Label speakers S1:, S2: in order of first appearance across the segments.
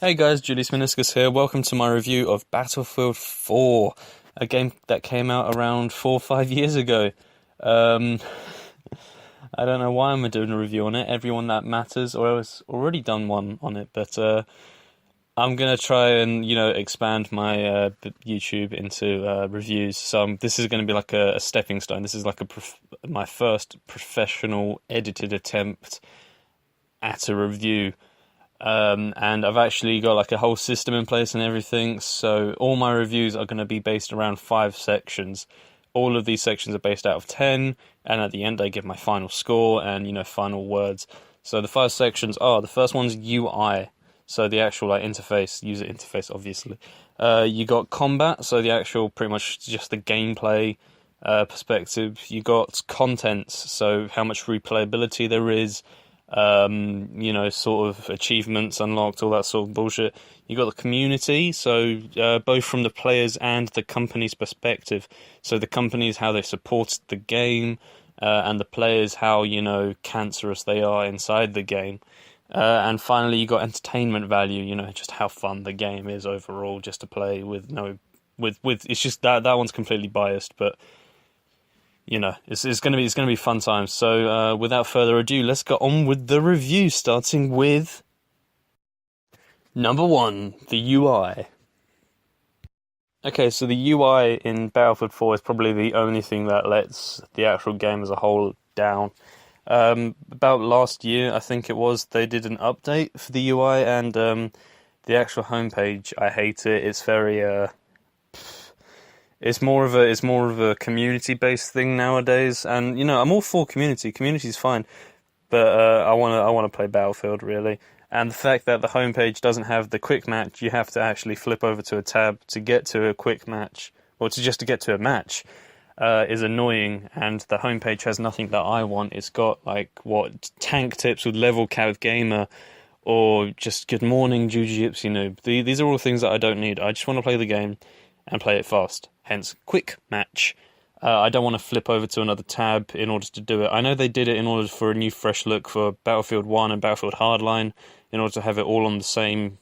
S1: Hey guys, Julius here. Welcome to my review of Battlefield 4, a game that came out around 4 or 5 years ago. Um, I don't know why I'm doing a review on it. Everyone that matters, or I was already done one on it, but I'm gonna try and expand my YouTube into reviews. So this is gonna be like a stepping stone. This is like my first professional edited attempt at a review. And I've actually got like a whole system in place and everything. So all my reviews are going to be based around 5 sections. All of these sections are based out of 10, and at the end I give my final score and final words. So the 5 sections are: the first one's UI, so the actual interface, user interface, obviously. You got combat, so the actual pretty much just the gameplay perspective. You got contents, so how much replayability there is. Sort of achievements unlocked, all that sort of bullshit. You got the community, so both from the players and the company's perspective. So the companies, how they supported the game, and the players, how cancerous they are inside the game. And finally, you got entertainment value. Just how fun the game is overall, just to play with it's just that one's completely biased, but. It's gonna be fun times. So without further ado, let's get on with the review, starting with number 1, the UI. Okay, so the UI in Battlefield 4 is probably the only thing that lets the actual game as a whole down. About last year, I think it was, they did an update for the UI, and the actual homepage, I hate it. It's very It's more of a community-based thing nowadays, and I'm all for community. Community's fine, but I wanna play Battlefield really. And the fact that the homepage doesn't have the quick match, you have to actually flip over to a tab to get to a quick match, or to get to a match, is annoying. And the homepage has nothing that I want. It's got tank tips with Level Cav Gamer, or just good morning Jiu-Jitsu noob. These are all things that I don't need. I just want to play the game and play it fast. Hence, quick match. I don't want to flip over to another tab in order to do it. I know they did it in order for a new fresh look for Battlefield 1 and Battlefield Hardline, in order to have it all on the same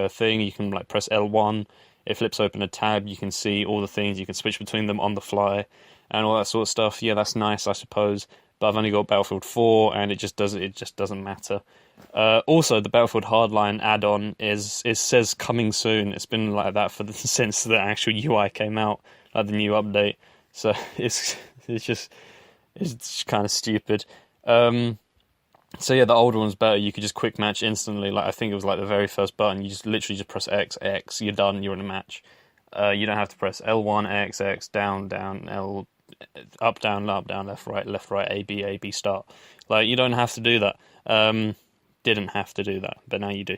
S1: thing. You can press L1, it flips open a tab, you can see all the things, you can switch between them on the fly, and all that sort of stuff. Yeah, that's nice, I suppose. But I've only got Battlefield 4, and it just doesn't matter. Also, the Battlefield Hardline add-on it says coming soon. It's been like that since the actual UI came out, like the new update. So it's kind of stupid. So yeah, the older one's better. You could just quick match instantly. I think it was the very first button. You just literally just press X, you're done, you're in a match. You don't have to press L1, X, down, L, up, down, left, right, A, B, start. You don't have to do that. Didn't have to do that, but now you do.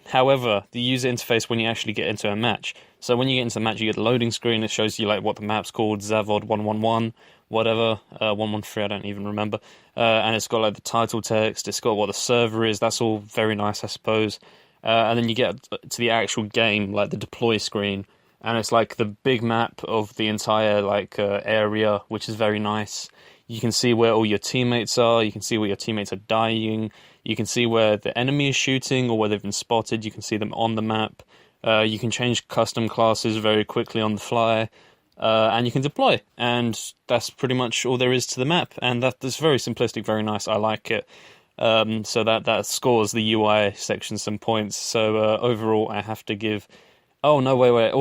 S1: However, the user interface when you actually get into a match. So when you get into the match, you get the loading screen. It shows you what the map's called, Zavod 111, whatever, 113. I don't even remember. And it's got the title text. It's got what the server is. That's all very nice, I suppose. And then you get to the actual game, the deploy screen, and it's the big map of the entire area, which is very nice. You can see where all your teammates are. You can see where your teammates are dying. You can see where the enemy is shooting or where they've been spotted. You can see them on the map. You can change custom classes very quickly on the fly. And you can deploy. And that's pretty much all there is to the map. And that's very simplistic, very nice. I like it. So that scores the UI section some points. So overall, I have to give... Oh, no, wait.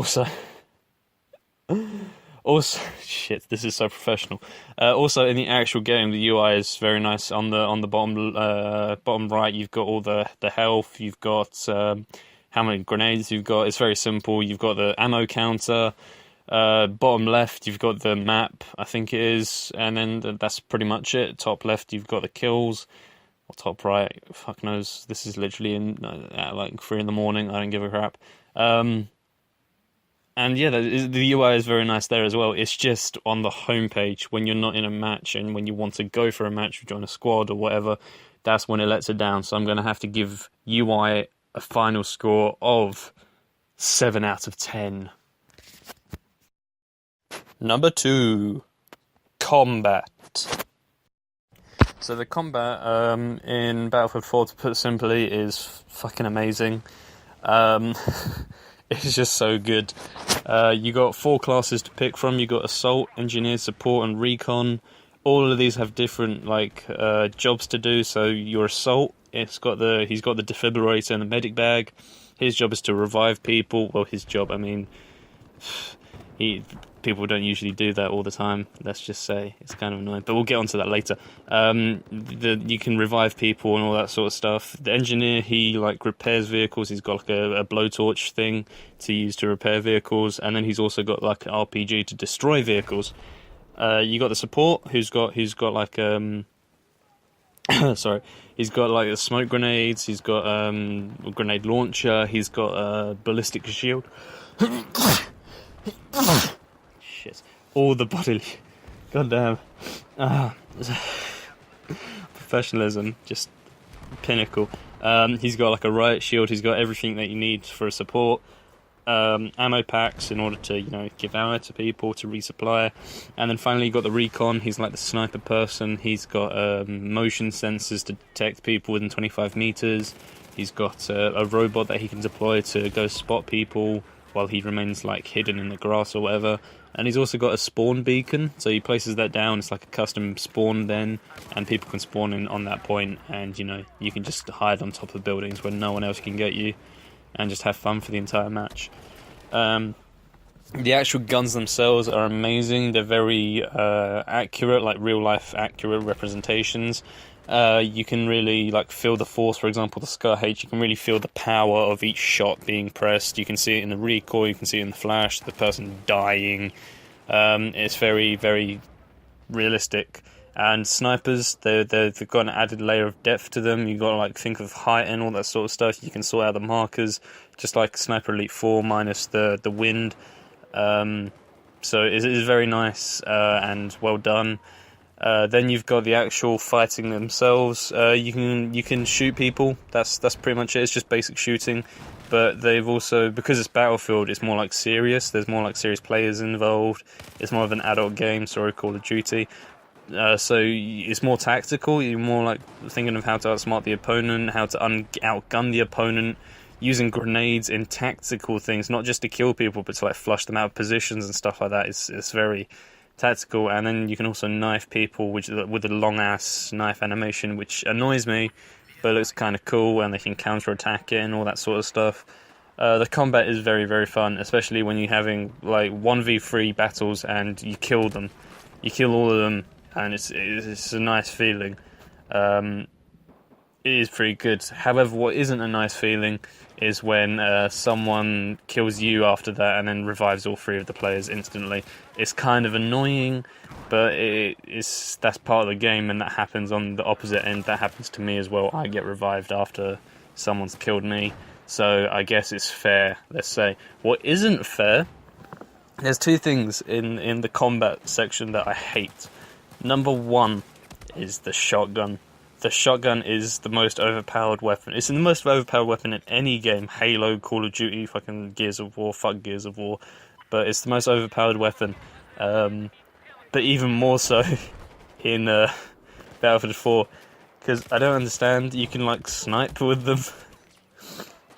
S1: Also, shit, this is so professional. Also, in the actual game, the UI is very nice. On the bottom right, you've got all the health. You've got how many grenades you've got. It's very simple. You've got the ammo counter. Bottom left, you've got the map, I think it is, and then that's pretty much it. Top left, you've got the kills. Or top right, fuck knows. This is literally at 3 in the morning. I don't give a crap. And yeah, the UI is very nice there as well. It's just on the homepage when you're not in a match and when you want to go for a match or join a squad or whatever, that's when it lets it down. So I'm going to have to give UI a final score of 7 out of 10. Number 2, combat. So the combat in Battlefield 4, to put it simply, is fucking amazing. Um, it's just so good. You got 4 classes to pick from. You got Assault, Engineer, Support, and Recon. All of these have different jobs to do. So your Assault, he's got the defibrillator and the medic bag. His job is to revive people. Well, his job, I mean, people don't usually do that all the time. Let's just say it's kind of annoying, but we'll get onto that later. You can revive people and all that sort of stuff. The engineer, he repairs vehicles. He's got a blowtorch thing to use to repair vehicles, and then he's also got an RPG to destroy vehicles. You got the support, who's got sorry, he's got smoke grenades. He's got a grenade launcher. He's got a ballistic shield. Shit. All the bodily. Goddamn. Professionalism. Just pinnacle. He's got a riot shield. He's got everything that you need for a support. Ammo packs in order to, give ammo to people to resupply. And then finally you got the recon. He's like the sniper person. He's got motion sensors to detect people within 25 meters. He's got a robot that he can deploy to go spot people while he remains hidden in the grass or whatever. And he's also got a spawn beacon, so he places that down. It's like a custom spawn den, and people can spawn in on that point, and you can just hide on top of buildings where no one else can get you, and just have fun for the entire match. The actual guns themselves are amazing. They're very accurate, real life accurate representations. You can really feel the force. For example, the Scar H, you can really feel the power of each shot being pressed. You can see it in the recoil, you can see it in the flash, the person dying. It's very, very realistic. And snipers, they've got an added layer of depth to them. You've got to think of height and all that sort of stuff. You can sort out the markers, just like Sniper Elite 4 minus the wind. So it is very nice and well done. Then you've got the actual fighting themselves. You can shoot people. That's pretty much it. It's just basic shooting. But they've also, because it's Battlefield, it's more serious. There's more serious players involved. It's more of an adult game. Sorry, Call of Duty. So it's more tactical. You're more thinking of how to outsmart the opponent, how to outgun the opponent, using grenades in tactical things, not just to kill people, but to flush them out of positions and stuff like that. It's very tactical. And then you can also knife people with a long ass knife animation, which annoys me, but looks kind of cool, and they can counter-attack it and all that sort of stuff. The combat is very, very fun, especially when you're having 1v3 battles and you kill them. You kill all of them, and it's a nice feeling. It is pretty good. However, what isn't a nice feeling is when someone kills you after that and then revives all 3 of the players instantly. It's kind of annoying, but that's part of the game, and that happens on the opposite end. That happens to me as well. I get revived after someone's killed me, so I guess it's fair, let's say. What isn't fair, there's 2 things in the combat section that I hate. Number 1 is the shotgun. The shotgun is the most overpowered weapon. It's the most overpowered weapon in any game. Halo, Call of Duty, fucking Gears of War, fuck Gears of War. But it's the most overpowered weapon. But even more so in Battlefield 4. Because I don't understand, you can snipe with them.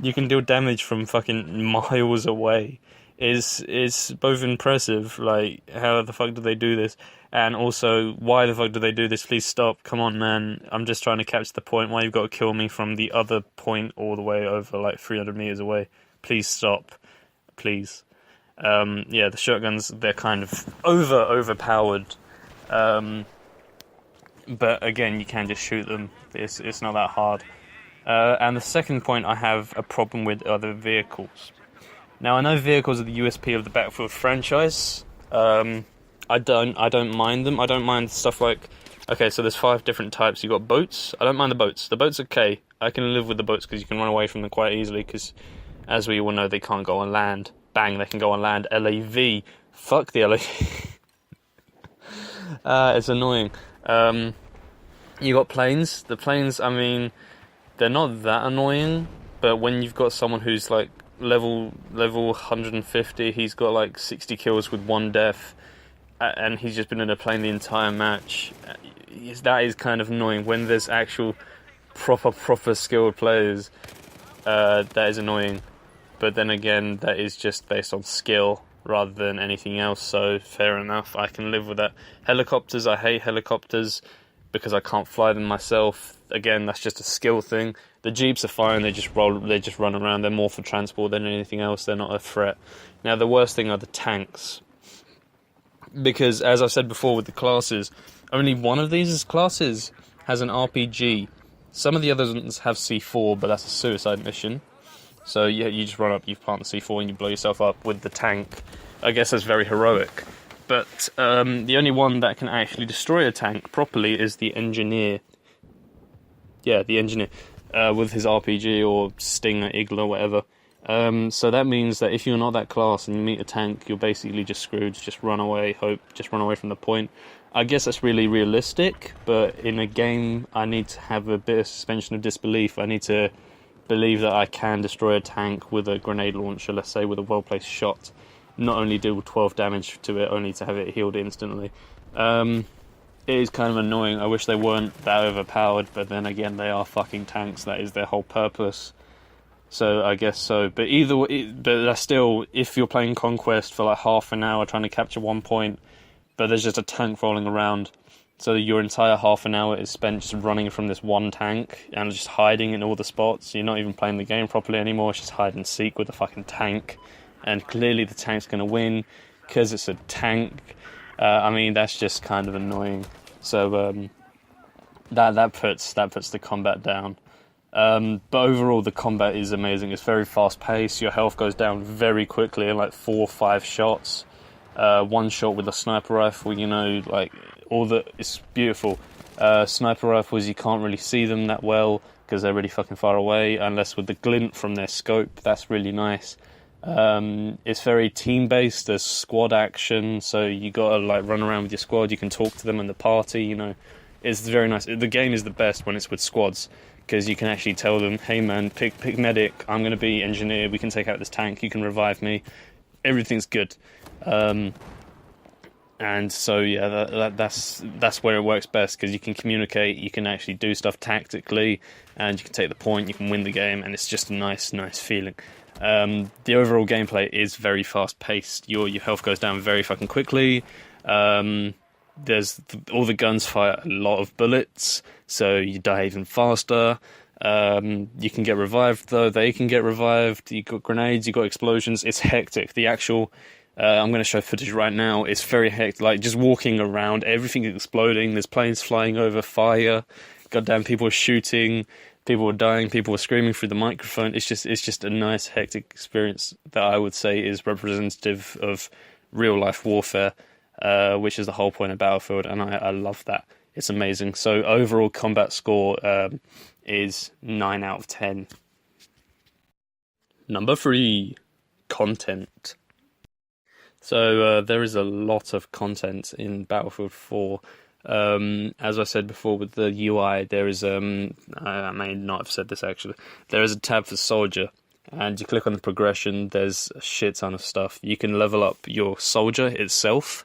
S1: You can deal damage from fucking miles away. It's both impressive, how the fuck do they do this? And also, why the fuck do they do this? Please stop. Come on, man. I'm just trying to catch the point. Why you've got to kill me from the other point all the way over 300 meters away? Please stop. Please. The shotguns, they're kind of overpowered. But again, you can just shoot them. It's not that hard. And the second point I have a problem with are the vehicles. Now, I know vehicles are the USP of the Battlefield franchise. I don't mind them. I don't mind stuff okay, so there's 5 different types. You've got boats. I don't mind the boats. The boats are okay. I can live with the boats because you can run away from them quite easily because, as we all know, they can't go on land. Bang, they can go on land. LAV. Fuck the LAV. It's annoying. You got planes. The planes, I mean, they're not that annoying, but when you've got someone who's level 150, he's got 60 kills with 1 death, and he's just been in a plane the entire match. That is kind of annoying. When there's actual proper skilled players, that is annoying. but then again, that is just based on skill rather than anything else, so fair enough, I can live with that. Helicopters, I hate helicopters because I can't fly them myself. Again, that's just a skill thing. The Jeeps are fine, they just run around, they're more for transport than anything else, they're not a threat. Now, the worst thing are the tanks, because, as I've said before with the classes, only one of these classes has an RPG. Some of the others have C4, but that's a suicide mission. So yeah, you just run up, you plant the C4 and you blow yourself up with the tank. I guess that's very heroic. But the only one that can actually destroy a tank properly is the engineer. Yeah, the engineer. With his RPG or Stinger, Eagle or whatever. So that means that if you're not that class and you meet a tank, you're basically just screwed. Just run away, just run away from the point. I guess that's really realistic, but in a game I need to have a bit of suspension of disbelief. I need to believe that I can destroy a tank with a grenade launcher, let's say with a well-placed shot, not only deal 12 damage to it, only to have it healed instantly. It is kind of annoying. I wish they weren't that overpowered, but then again, they are fucking tanks. That is their whole purpose. So I guess so. But either way, but that's still, if you're playing Conquest for like half an hour trying to capture one point, but there's just a tank rolling around, so your entire half an hour is spent just running from this one tank and just hiding in all the spots. You're not even playing the game properly anymore. It's just hide and seek with the fucking tank, and clearly the tank's going to win because it's a tank. I mean, that's just kind of annoying. So that puts the combat down. But overall, the combat is amazing. It's very fast paced. Your health goes down very quickly in like 4 or 5 shots. One shot with a sniper rifle, it's beautiful. Sniper rifles, you can't really see them that well because they're really fucking far away, unless with the glint from their scope. That's really nice. It's very team based. There's squad action, so you gotta like run around with your squad. You can talk to them in the party. It's very nice. The game is the best when it's with squads, because you can actually tell them, hey man, pick medic, I'm gonna be engineer, we can take out this tank, you can revive me, everything's good. And so yeah, that's where it works best, because you can communicate, you can actually do stuff tactically, and you can take the point, you can win the game, and it's just a nice feeling. The overall gameplay is very fast paced. Your health goes down very fucking quickly. All the guns fire a lot of bullets, so you die even faster. You can get revived though. They can get revived. You got grenades. You got explosions. It's hectic. The actual I'm going to show footage right now. It's very hectic. Like just walking around, everything is exploding. There's planes flying over, fire. Goddamn, people are shooting. People are dying. People are screaming through the microphone. It's just a nice hectic experience that I would say is representative of real life warfare, which is the whole point of Battlefield, and I love that. It's amazing. So overall combat score is 9 out of 10. Number 3, content. So there is a lot of content in Battlefield 4. As I said before with the UI, there is I may not have said this actually. There is a tab for soldier, and you click on the progression. There's a shit ton of stuff. You can level up your soldier itself.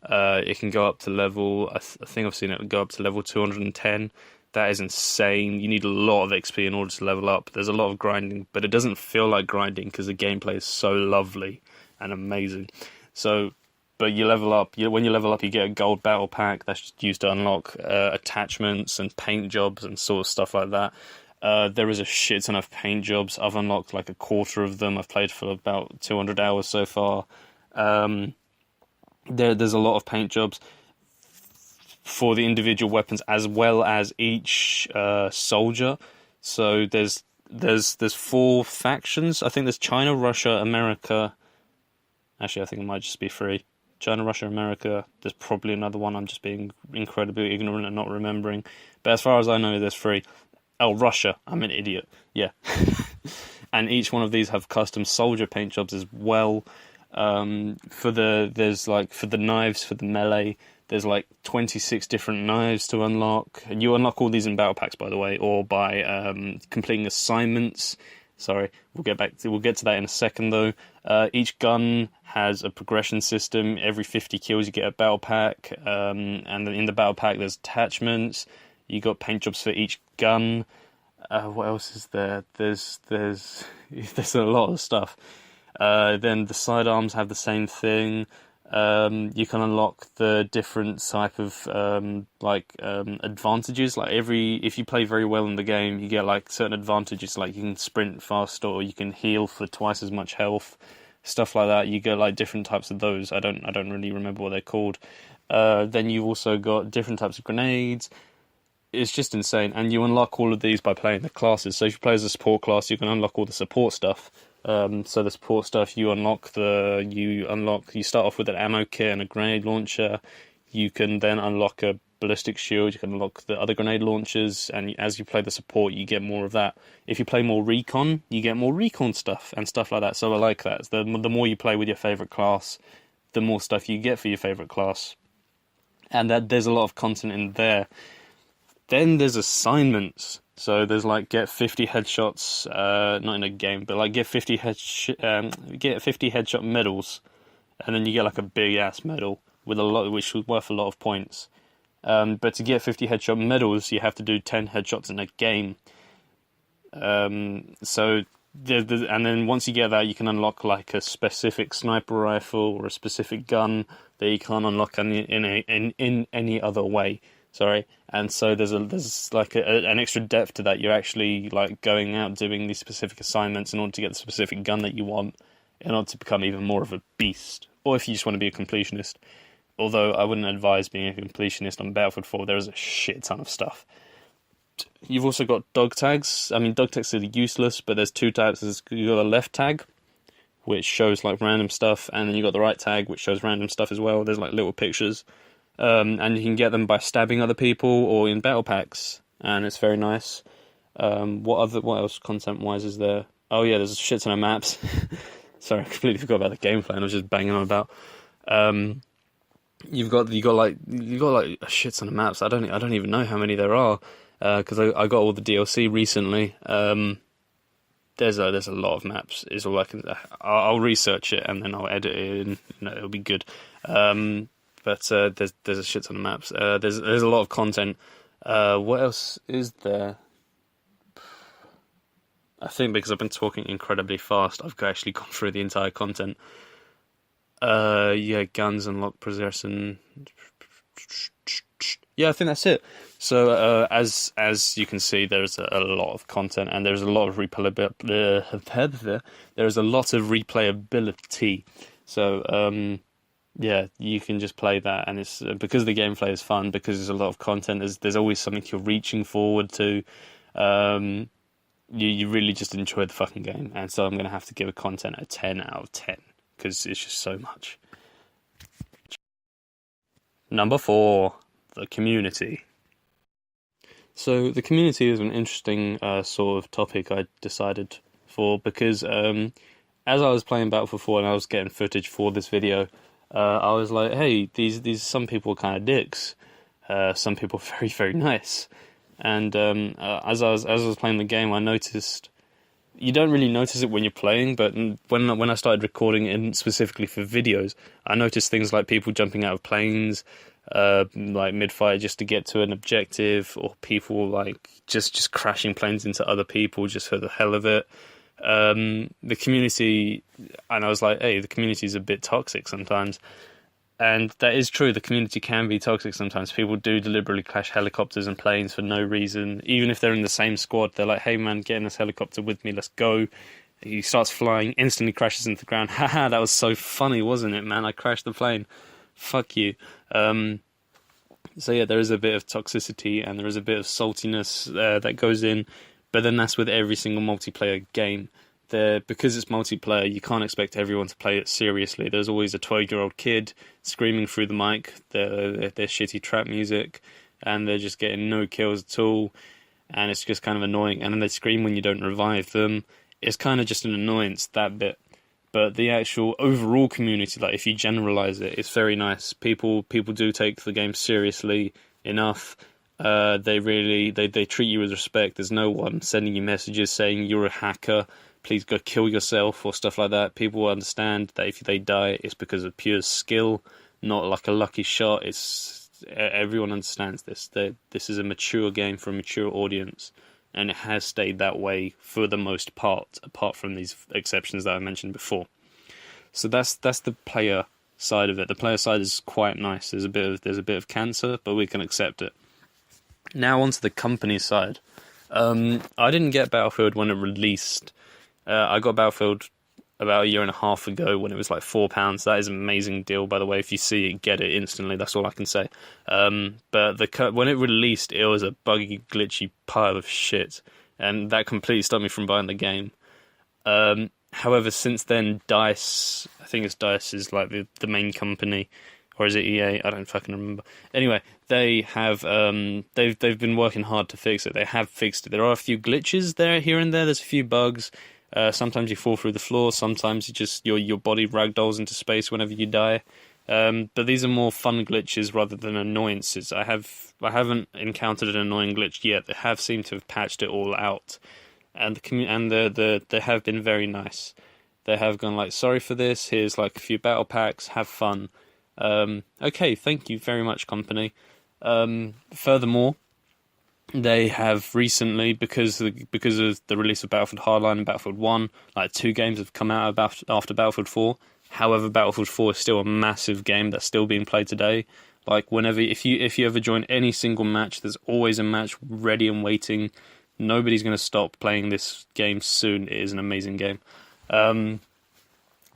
S1: It can go up to level, I think I've seen it go up to level 210. That is insane. You need a lot of XP in order to level up. There's a lot of grinding, but it doesn't feel like grinding because the gameplay is so lovely and amazing. So, but you level up. When you level up, you get a gold battle pack that's just used to unlock attachments and paint jobs and sort of stuff like that. There is a shit ton of paint jobs. I've unlocked like a quarter of them. I've played for about 200 hours so far. There's a lot of paint jobs for the individual weapons as well as each soldier. So there's 4 factions. I think there's China, Russia, America. Actually, I think it might just be 3. China, Russia, America. There's probably another one. I'm just being incredibly ignorant and not remembering. But as far as I know, there's 3. Oh, Russia. I'm an idiot. Yeah. And each one of these have custom soldier paint jobs as well. For the knives, for the melee, there's like 26 different knives to unlock. And you unlock all these in battle packs, by the way, or by completing assignments. Sorry, we'll get to that in a second though. Each gun has a progression system. Every 50 kills you get a battle pack, and then in the battle pack there's attachments. You got paint jobs for each gun. What else is there? There's a lot of stuff. Then the sidearms have the same thing. You can unlock the different type of advantages. Like if you play very well in the game, you get like certain advantages. Like you can sprint faster, or you can heal for twice as much health, stuff like that. You get like different types of those. I don't really remember what they're called. Then you've also got different types of grenades. It's just insane, and you unlock all of these by playing the classes. So if you play as a support class, you can unlock all the support stuff. So the support stuff, you start off with an ammo kit and a grenade launcher. You can then unlock a ballistic shield. You can unlock the other grenade launchers, and as you play the support, you get more of that. If you play more recon, you get more recon stuff and stuff like that. So I like that. The more you play with your favorite class, the more stuff you get for your favorite class, and there's a lot of content in there. Then there's assignments. So there's like get 50 headshots, not in a game, but like get 50 headshot medals, and then you get like a big ass medal with which was worth a lot of points. But to get 50 headshot medals, you have to do 10 headshots in a game. And then once you get that, you can unlock like a specific sniper rifle or a specific gun that you can't unlock in any other way. Sorry, and so there's like an extra depth to that. You're actually like going out doing these specific assignments in order to get the specific gun that you want, in order to become even more of a beast. Or if you just want to be a completionist. Although I wouldn't advise being a completionist on Battlefield 4. There is a shit ton of stuff. You've also got dog tags. I mean, dog tags are useless, but there's two types. You've got a left tag, which shows like random stuff, and then you've got the right tag, which shows random stuff as well. There's like little pictures. And you can get them by stabbing other people or in battle packs, and it's very nice. What else content-wise is there? Oh yeah, there's a shit ton of maps. Sorry, I completely forgot about the gameplay, and I was just banging on about. You've got like a shit ton of maps. I don't even know how many there are, because I got all the DLC recently. There's a lot of maps. Is all I can. I'll research it and then I'll edit it, and it'll be good. But there's a shit ton of maps. There's a lot of content. What else is there? I think because I've been talking incredibly fast, I've actually gone through the entire content. Yeah, guns, unlock possession. Yeah, I think that's it. So as you can see, there's a lot of content, and there's a lot of replayability. There's a lot of replayability. So yeah, you can just play that, and it's because the gameplay is fun, because there's a lot of content. There's always something you're reaching forward to. You really just enjoy the fucking game, and so I'm gonna have to give a content a 10 out of 10 because it's just so much. Number 4, the community. So the community is an interesting sort of topic I decided for, because as I was playing Battlefield 4 and I was getting footage for this video, I was like, hey, these some people are kind of dicks, some people are very, very nice. And as I was playing the game, I noticed, you don't really notice it when you're playing, but when I started recording it specifically for videos, I noticed things like people jumping out of planes, like mid-fight just to get to an objective, or people like just crashing planes into other people just for the hell of it. The community, and I was like, hey, the community is a bit toxic sometimes. And that is true, the community can be toxic sometimes. People do deliberately crash helicopters and planes for no reason. Even if they're in the same squad, they're like, hey man, get in this helicopter with me, let's go. He starts flying, instantly crashes into the ground. Haha, that was so funny, wasn't it, man? I crashed the plane. Fuck you. So yeah, there is a bit of toxicity and there is a bit of saltiness that goes in. But then that's with every single multiplayer game. Because it's multiplayer, you can't expect everyone to play it seriously. There's always a 12-year-old kid screaming through the mic their shitty trap music, and they're just getting no kills at all, and it's just kind of annoying. And then they scream when you don't revive them. It's kind of just an annoyance, that bit. But the actual overall community, like if you generalize it, it's very nice. People do take the game seriously enough. They treat you with respect. There's no one sending you messages saying you're a hacker, please go kill yourself, or stuff like that. People understand that if they die, it's because of pure skill, not like a lucky shot. Everyone understands this. This is a mature game for a mature audience, and it has stayed that way for the most part, apart from these exceptions that I mentioned before. So that's the player side of it. The player side is quite nice. There's a bit of cancer, but we can accept it. Now onto the company side. I didn't get Battlefield when it released. I got Battlefield about a year and a half ago when it was like £4. That is an amazing deal, by the way. If you see it, get it instantly. That's all I can say. But when it released, it was a buggy, glitchy pile of shit, and that completely stopped me from buying the game. However, since then, DICE, I think it's DICE is like the main company, or is it EA? I don't fucking remember. Anyway, they have they've been working hard to fix it. They have fixed it. There are a few glitches there, here and there. There's a few bugs. Sometimes you fall through the floor. Sometimes you just your body ragdolls into space whenever you die. But these are more fun glitches rather than annoyances. I haven't encountered an annoying glitch yet. They have seemed to have patched it all out, and they have been very nice. They have gone like, sorry for this. Here's like a few battle packs. Have fun. Okay, thank you very much, company. Furthermore, they have recently, because of the release of Battlefield Hardline and Battlefield 1, like 2 games have come out after Battlefield 4. However, Battlefield 4 is still a massive game that's still being played today. Like if you ever join any single match, there's always a match ready and waiting. Nobody's going to stop playing this game soon. It is an amazing game.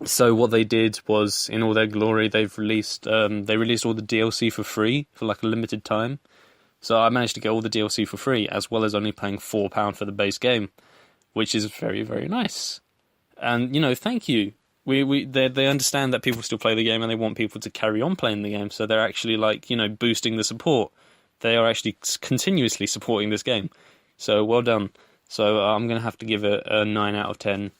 S1: So what they did was, in all their glory, they released all the DLC for free for like a limited time. So I managed to get all the DLC for free, as well as only paying £4 for the base game, which is very, very nice. And thank you. They understand that people still play the game and they want people to carry on playing the game. So they're actually boosting the support. They are actually continuously supporting this game. So well done. So I'm going to have to give it a 9 out of 10.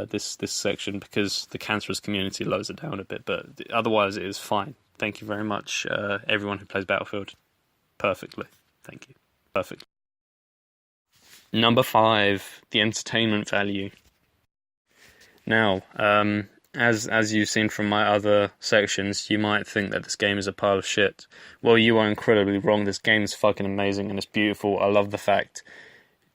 S1: This section, because the cancerous community lowers it down a bit, but otherwise it is fine. Thank you very much, everyone who plays Battlefield perfectly. Thank you. Perfect. Number 5, the entertainment value. Now, as you've seen from my other sections, you might think that this game is a pile of shit. Well, you are incredibly wrong. This game is fucking amazing and it's beautiful. I love the fact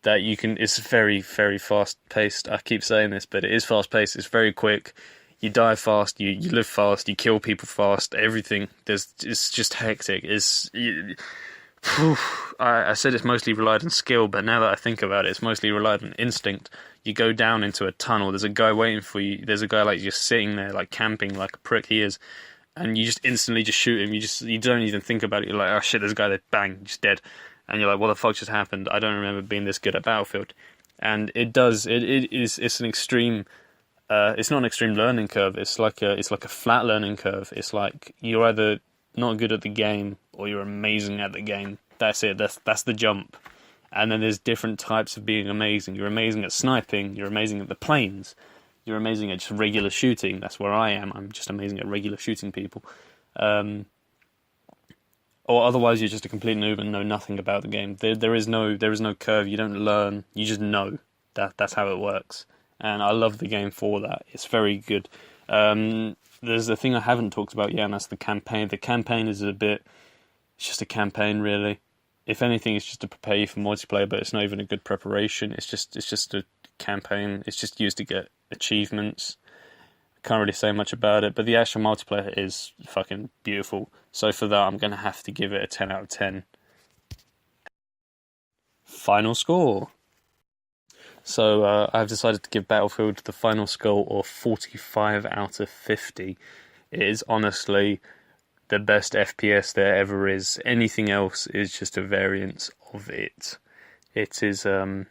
S1: that it's very, very fast-paced. I keep saying this, but it is fast-paced. It's very quick. You die fast, you live fast, you kill people fast, everything. It's just hectic. I said it's mostly relied on skill, but now that I think about it, it's mostly relied on instinct. You go down into a tunnel, there's a guy waiting for you, there's a guy just sitting there, camping like a prick he is, and you just instantly just shoot him. You don't even think about it. You're like, oh shit, there's a guy there, bang, just dead. And you're like, what the fuck just happened? I don't remember being this good at Battlefield. And it's an extreme, it's not an extreme learning curve, it's like a flat learning curve. It's like, you're either not good at the game, or you're amazing at the game. That's it, that's the jump. And then there's different types of being amazing. You're amazing at sniping, you're amazing at the planes, you're amazing at just regular shooting. That's where I am, I'm just amazing at regular shooting people. Or otherwise you're just a complete noob and know nothing about the game. There is no curve. You don't learn. You just know. That's how it works. And I love the game for that. It's very good. There's a thing I haven't talked about yet, and that's the campaign. The campaign is it's just a campaign, really. If anything, it's just to prepare you for multiplayer, but it's not even a good preparation. It's just a campaign. It's just used to get achievements. Can't really say much about it, but the actual multiplayer is fucking beautiful. So for that, I'm going to have to give it a 10 out of 10. Final score. So I've decided to give Battlefield the final score of 45 out of 50. It is honestly the best FPS there ever is. Anything else is just a variance of it. It is an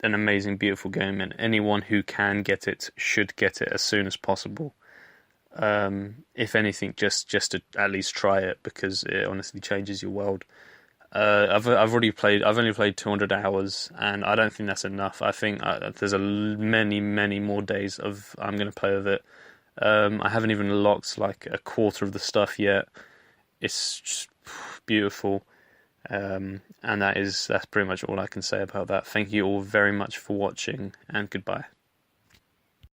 S1: amazing, beautiful game, and anyone who can get it should get it as soon as possible. If anything, just to at least try it, because it honestly changes your world. I've only played 200 hours, and I don't think that's enough. I think there's many more days I'm going to play with it. I haven't even unlocked like a quarter of the stuff yet. It's just beautiful. And that's pretty much all I can say about that. Thank you all very much for watching, and goodbye.